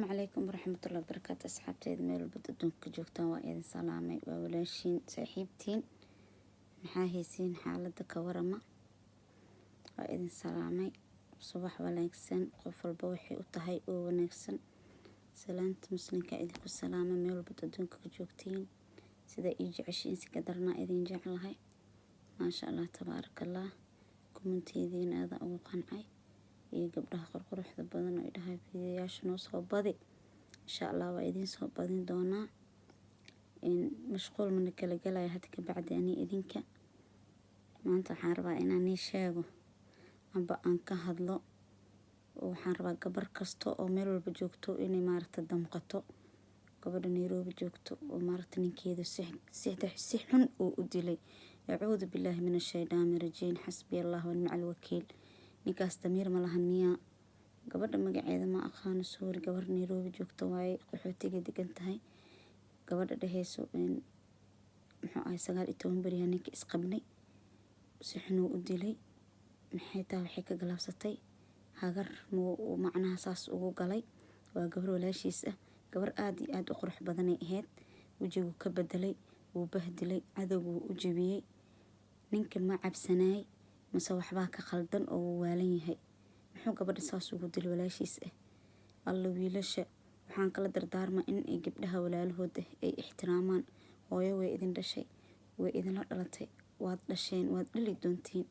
السلام عليكم ورحمة الله وبركاته. أصحابتي ميل بدون كجوكتان وإذن سلامي وولاشين صاحبتين محاهيسين حالة كورما وإذن سلامي صباح ونكسن قفل بوحي وطهي ونكسن سلامت مسلمك إذن السلامة ميل بدون كجوكتين سيدا إيجي عشين سكدرنا إذن جعلها ما شاء الله تبارك الله كومنتي ذين هذا أو قنعي iyo gabdhaha qurquruxda badan oo idhahay fiidiyaasha noo soo badi insha Allah waa idin soo badin doonaa in mashquul mana kala galay hadda ka bacdi ani idinka maanta waxaan rabaa inaan ii sheego amba aan ka hadlo waxaan rabaa gabar kasto oo meel walba joogto inay maaragta damqato gabadha Nairobi joogto oo maaragta ninkeeda si xun uu u dilay a'uudu billahi minash shaytaanir rajiim xasbi Allah wa ni'mal wakiil ninkaas damiir ma lahan miyaa gabadha magaceeda ma aqaano suuri gabar Nairobi joogto waaye qaxootiga degan tahay gabadha dhahayso in muxuu ahay 19 bari ninka isqabnay si xun u dilay maxay taa waxay ka galaabsatay hagar macnaha saas ugu galay waa gabar walaashiis ah gabar aad iyo aad u qurux badan ay ahayd wajigu ka bedelay wuu bahdilay cadawgu u jabiyay ninka ma cabsanay mase waxba ka khaldan oo waalan yahay muxuu gabadha saas ugu dil walaashiis ah alla wiilasha waxaan kala dardaarmaa in ay gabdhaha walaalahooda ay ixtiraamaan hooyo way idin dhashay way idin la dhalatay waad dhasheen waad dhali doontiin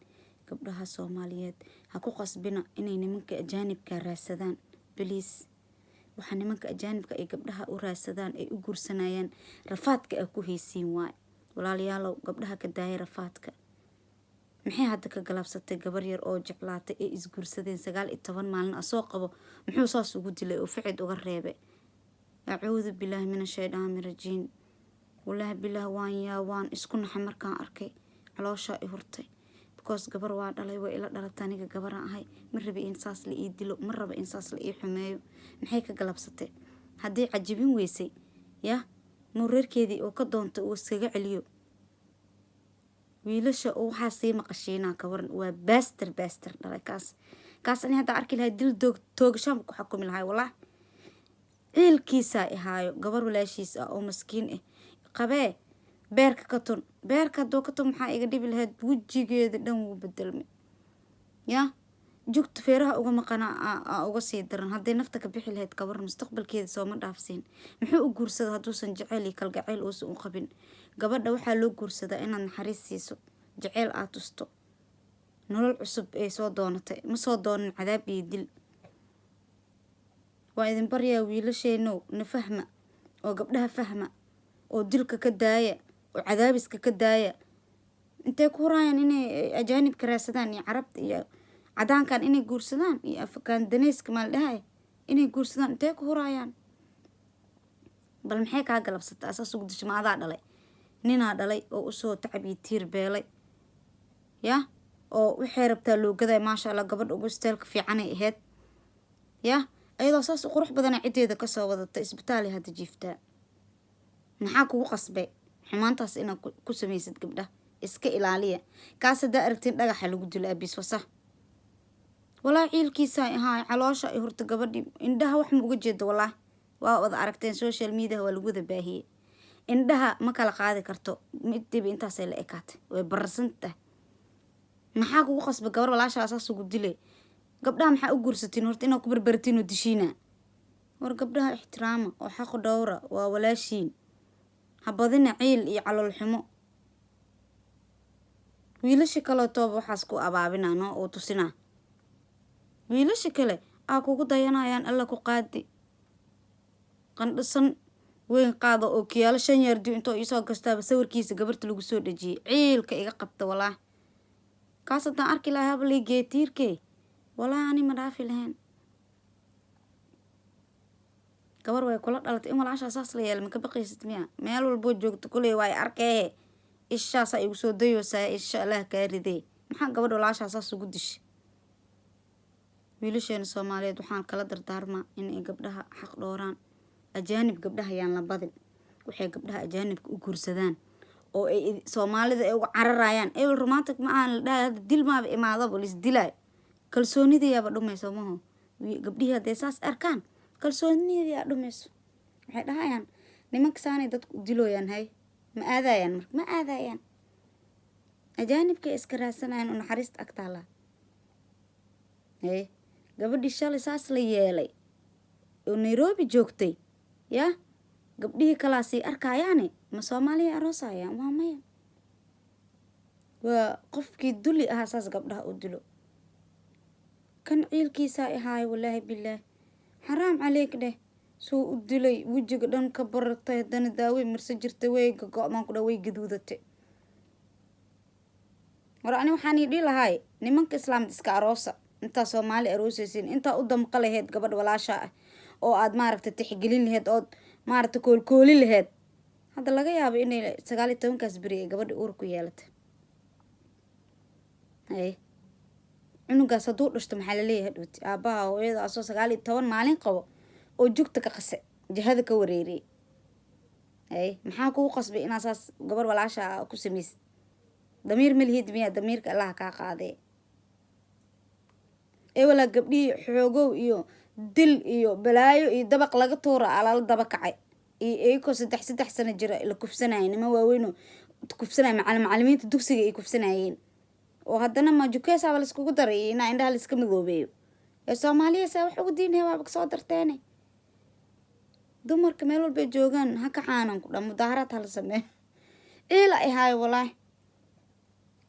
gabdhaha Soomaaliyeed ha ku qasbina inay nimanka ajaanibka raadsadaan please waxa nimanka ajaanibka ay gabdhaha u raadsadaan ay u guursanayaan rafaadka ay ku haysiin waay walaalayaalow gabdhaha ka daayay rafaadka maxay hadda ka galaabsatay gabar yar oo jeclaatay ee isguursadeen 19 maalin asoo qabo muxuu saas ugu dilay oo ficid uga reebay a'uudu billahi minash shaytaanir rajiim wallahi billahi waan isku naxay markaan arkay caloosha i hurtay because gabar waa dhalay way ila dhalatay aniga gabar aan ahay ma rabi in saas la ii dilo ma raba in saas la ii xumeeyo maxay ka galaabsatay hadii cajibin weysay ya mureerkeedii oo ka doonto uu iskaga celiyo wiilasha oo waxa sii maqashiina ka waran waa baaster dhalay kaas ani hadda arki lahayd dil toogashaan ku xukumi lahayd wallahi ilkiisa ihaayo gabar walaashiis ah oo maskiin ah qabee beerka ka tun maxaa iga dhibi lahayd wajigeeda dhan wuu bedelmay ya jugta feeraha uga maqana uga sii daran haday nafta ka bixi lahayd gabar mustaqbalkeeda soo ma dhaafsiin muxuu u guursaday haduusan jacayl iyo kalgacayl u qabin gabadha waxa loo guursadaa inaad naxariis siiso jacayl aad tusto nolol cusub ee soo doonatay ma soo doonin cadaab iyo dil waa idin baryaa wiilasheeno na fahma oo gabdhaha fahma oo dilka ka daaya oo cadaabiska ka daaya intee ku raayaan inay ajaanibka raadsadaan iyo carabta iyo cadaankan inay guursadaan iyo afkaan daneeska maal dhahay inay guursadaan intee ku raayaan bal maxay ka galabsatay asaas ugu dishmaada dhalay nina dhalay oo u soo tacbi tiir beelay ya oo waxay rabtaa loo gaday ma sha Allah gabadh ugu steelka fiican ay ahayd ya ayadoo saas qurux badan ciideeda ka soo wadatay isbitaal hadda jiiftaa maxaa kugu qasbay xumaantaas inaad ku sameeysid gabdha iska ilaaliya kaas hada aragtiin dhagaxa lagu dilo abis wasa walaa ciilkiisa ahaa caloosha ay hurta gabadhi indhaha wax ma uga jeedo walaa waa wada aragteen social media waa lagu wada baahiyay indhaha ma kala qaadi karto midib intaas ay la ekaatay way bararsantahay maxaa kugu qasbay gabar walaasha asaas ugu dilay gabdhaha maxaa u guursatiin horta inaad ku barbartiin oo dishiina war gabdhaha ixtiraama oo xaq dhowra waa walaashiin habadina ciil iyo calool xumo wiilasha kale toob waxaas ku abaabinano oo tusina wiilasha kale kugu dayanayaan alla ku qaadi qandhasan weyn qaado oo kiyaalo 5 yardi inta isoo gastaaba sawirkiisa gabarta lagu soo dhajiyay ciilka iga qabta walaa kaas hadaan arki lahaa habli geetiirkee walaa ani ma dhaafi lahayn gabar way kula dhalatay in walaasha asaas la yeelay ma ka baqaysid miya meel walbo joogto kulay way arkay ishaas ay ugu soo dayoosaa insha Allah ka ridee maxaa gabadh walaasha asaas ugu dishay wiilasheena Soomaaliyeed waxaan kala dardaarmaa in ay gabdhaha xaq dhooraan ajaanib gabdhaha yaan la badin waxay gabdhaha ajaanibka u guursadaan oo ay Soomaalida ay uga cararayaan ee romantic ma aan la dhahay dil ma imaado bolis dilay kalsoonida yaaba dhumayso maho gabdhihi haday saas arkaan kalsoonidii aa dhumayso waxay dhahayaan nimanka saanay dadku u dilooyaan hay ma aadayaan marka ma aadayaan ajaanibkay iska raadsanayaan oo naxariista agtaala gabadhii shalay saas la yeelay oo Nairobi joogtay yaa gabdhihii kalaasii arkayaane ma Soomaaliya aroosayaan waa maya waa qofkii duli ahaa saas gabdhaha u dilo kan ciilkiisa ahaay wallaahi bilaahi xaraam caleek dheh soo u dilay wejiga dhan ka baratay haddana daaway marse jirtay way go'maan ku dhaway gaduudate war ani waxaan idhi lahay nimanka islaamka iska aroosa inta Soomaali aroosaysiin inta u damqa lahayd gabadh walaasha ah oo aad maaragtay tixgelin lahayd oo maaragtay koolkooli lahayd hadda laga yaabo inay 19kaas bari ay gabadh uur ku yeelatay cunugaas hadduu dhashto maxaa la leeyahay dhowti aabbaha hooyada asoo 19 maalin qabo oo jugta ka qase jihada ka wareeriyay maxaa kugu qasbay inaad saas gabadh walaasha ku samaysid damiir ma lihid miyaa damiirka Allah kaa qaaday wala gabdhii xoogow iyo dil iyo balaayo iyo dabaq laga tuura alaal daba kacay iyagoo 3 sano jira la kufsanayay nima waaweyn oo kufsanay macallimiinta dugsiga ay kufsanayeen oo haddana ma jukeesa wala iskugu daray ina indhaha la iska midoobeeyo Soomaaliya saa wax ugu diinay waa soo darteene dumarka meel walba joogan ha ka caanan ku dham mudaaharaad hal sameey ila ay walahi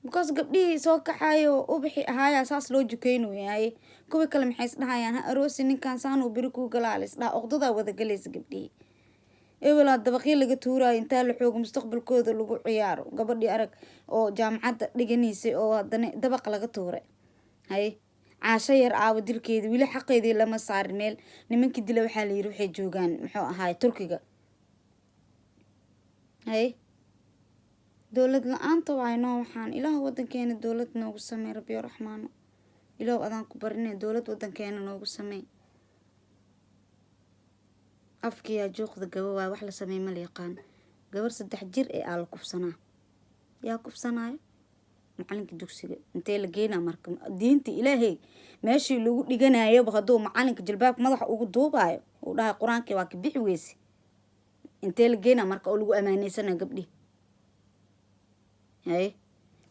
because gabdhii soo kaxayo u bixi ahaaya saas loo jukeynayo kuwa kale maxay isdhahayaan ha aroosi ninkan saan uu biri ku galaalis dhaa oqdada wada galaysa gabdhii wala dabaqii laga tuurayo inta la xoog mustaqbalkooda lagu ciyaaro gabadhii arag oo jaamacadda dhiganaysa oo haddana dabaq laga tuuray caasho yar aawo dilkeedii wili xaqeedii lama saarin meel nimankii dila waxaa la yiri waxay joogaan muxuu ahaay Turkiga dowlad la'aanta waayno waxaan ilaah wadankeena dowlad noogu sameey rabbi raxmaano ilaah adaan ku barinay dowlad wadankeena noogu sameey afkiya jooqda gabadha wax la sameey ma yaqaan gabar 3 jir ee aal kufsanaa yaa kufsanaayo macalinka dugsiga intee la geena marka diinta ilaahay meeshii lagu dhiganayo haduu macalinka jilbaab madaxa ugu duubayo oo dhahay quraanka waa ka bixi weysi intee la geena marka oo lagu amaanaysan gabdhi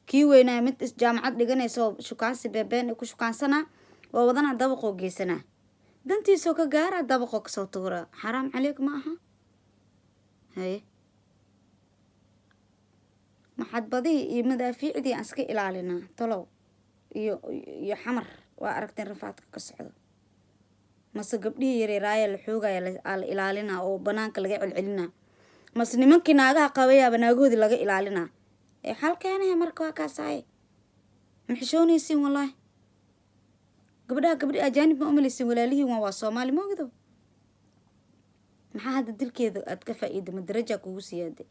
kii weynaa mid is jaamacad dhiganayso shukaansi beebeen ku shukaansana waa wadana dabaqo geysana dantiisoo ka gaara dabaqo ka soo tuura xaraam caleek ma aha maxadbadii iyo madaafiicdii aan iska ilaalinaa talow iyo xamar waa aragteen rafaadka ka socdo mase gabdhihii yareeraaya la xoogaya la ilaalinaa oo banaanka laga celcelinaa mase nimankii naagaha qabayaaba naagahoodii laga ilaalinaa xalkeenahay marka waa kaasaay maxishoonaysiin wallaahi gabdhi ajaanib ma umalaysiin walaalihii waa Soomaali ma ogdo maxaa hadda dilkeeda aad ka faa'iido ma daraja kugu siyaade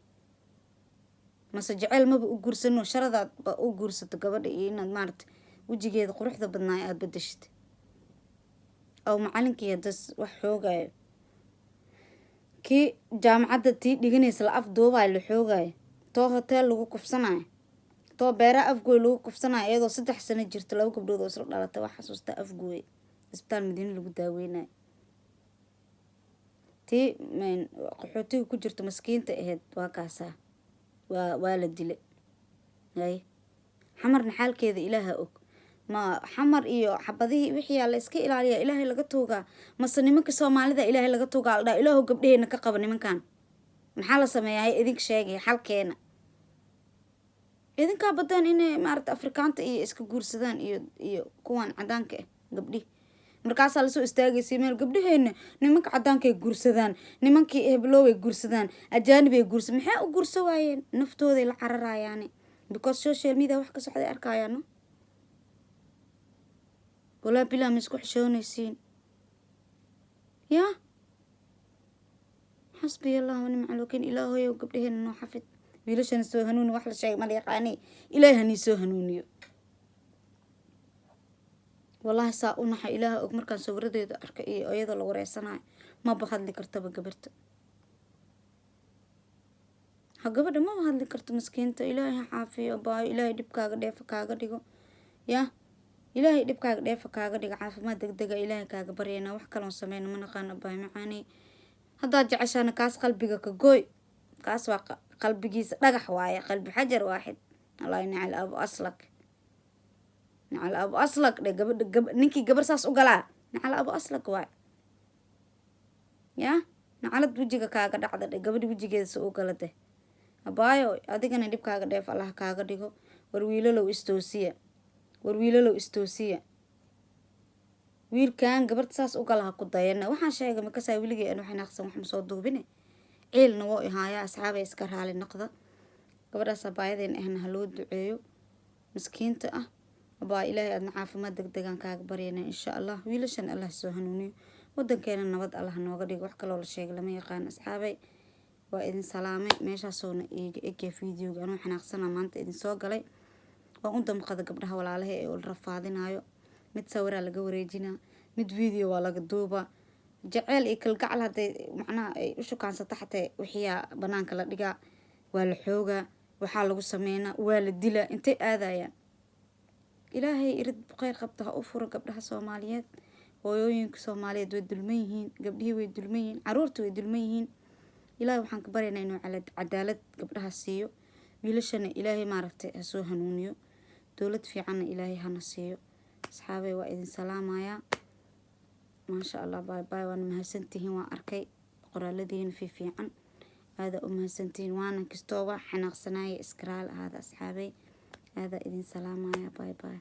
mase jacayl maba u guursano sharadaad ba u guursato gabadha iyo inaad maartay wajigeeda quruxda badnaay aad bedeshid aw macalinkii hadas wax xoogayo kii jaamacadda tii dhiganaysa la afduubay la xoogayo too hotel lagu kufsanayo too beera afgooy lagu kufsanayo iyadoo 3 sano jirto 2 gabdhood oo isla dhalatay wax xasuusta afgooy isbitaal Madiina lagu daaweynayo tii qaxootiga ku jirto maskiinta ahayd waa kaasa waa la dilay xamarna xaalkeeda ilaaha og ma xamar iyo xabadihii wixii la iska ilaaliya ilaahay laga toogaa mase nimanka Soomaalida ilaahay laga toogaa la ilaahu gabdheena ka qaba nimankan maxaa la sameeyay idinka sheegay xalkeena idinka badan inay maarta Afrikaanta iyo iska guursadaan iyo kuwan cadaanka gabdhi markaas la soo istaagay meel gabdhaheena nimanka cadaanka ay guursadaan nimankii heblow ay guursadaan ajaanib ay guursadaan maxay u guurso waayeen naftooda la cararayaan because social media wax ka socday arkayaan wala bila misku xishoonaysiin ya حسبي الله ونعم الوكيل إلهي وقبله إنه حفظ ويلش نسوه هنون وحلا شيء ما يقاني إلهي نسوه هنونيو والله ساقونا حا إلهي أكمر كان سورده أركا إيه أيضا لو رأسنا ما بخد لي كرتبة قبرت ها قبر ما بخد لي كرت مسكينة إلهي حافي وباي إلهي دب كاغا ديفا كاغا ديغو يا ilaahay dhibkaaga dheefa kaaga dhiga caafimaad degdega ilaahay kaaga baryayna wax kaloon sameyno ma naqaano baay macaanay haddaad jeceshaana kaas qalbiga ka gooy kaas waa qalbigiisa dhagax waaye qalbi xajar waaxid allah nacal abu aslak nacal abu aslak dhe ninkii gabar saas u galaa nacal abu aslak waay yaa nacalad wejiga kaaga dhacda dhe gabadhi wejigeeda sa u gala deh abaayo adigana dhibkaaga dheef allah kaaga dhigo war wiilalow istoosiya wiilkan gabarta saas u gala ha ku dayana waxaan sheegay makasaa weligay an waxay naaqsan wax ma soo duubine ciilna woo ihaayaa asxaabay iska raali noqda gabadhaas abaayadeen ahna ha loo duceeyo miskiinta ah abaa ilaahay aadna caafimaad degdegaan kaaga baryana insha allah wiilashan allah soo hanuuniyo wadankeena nabad allah nooga dhigo wax kaloo la sheegay lama yaqaan asxaabay waa idin salaamay meeshaasoona iiga egya videoga anuu xanaaqsana maanta idin soo galay waan u damqada gabdhaha walaalaha ee ula rafaadinayo mid sawiraa laga wareejinaa mid video waa laga duubaa jaceyl iyo kalgacal hadday macnaha ay u shukaansata xataa wixiyaa banaanka la dhigaa waa la xoogaa waxaa lagu sameynaa waa la dilaa intay aadayaan ilaahay irid kheyr qabta ha u furo gabdhaha soomaaliyeed hooyooyinka soomaaliyeed way dulman yihiin gabdhihii way dulman yihiin caruurta way dulman yihiin ilaahay waxaan ka baryaynaa inuu cadaalad gabdhaha siiyo wiilashana ilaahay maaragtay ha soo hanuuniyo dowlad fiicanna ilaahay hana siiyo asxaabay waa idin salaamayaa maasha allah baay baay waana mahadsantihiin waan arkay qoraaladiina fiican aadaa u mahadsantihiin waana kastooba xanaaqsanaya iskaraal ahaada asxaabay aadaa idin salaamayaa baay baay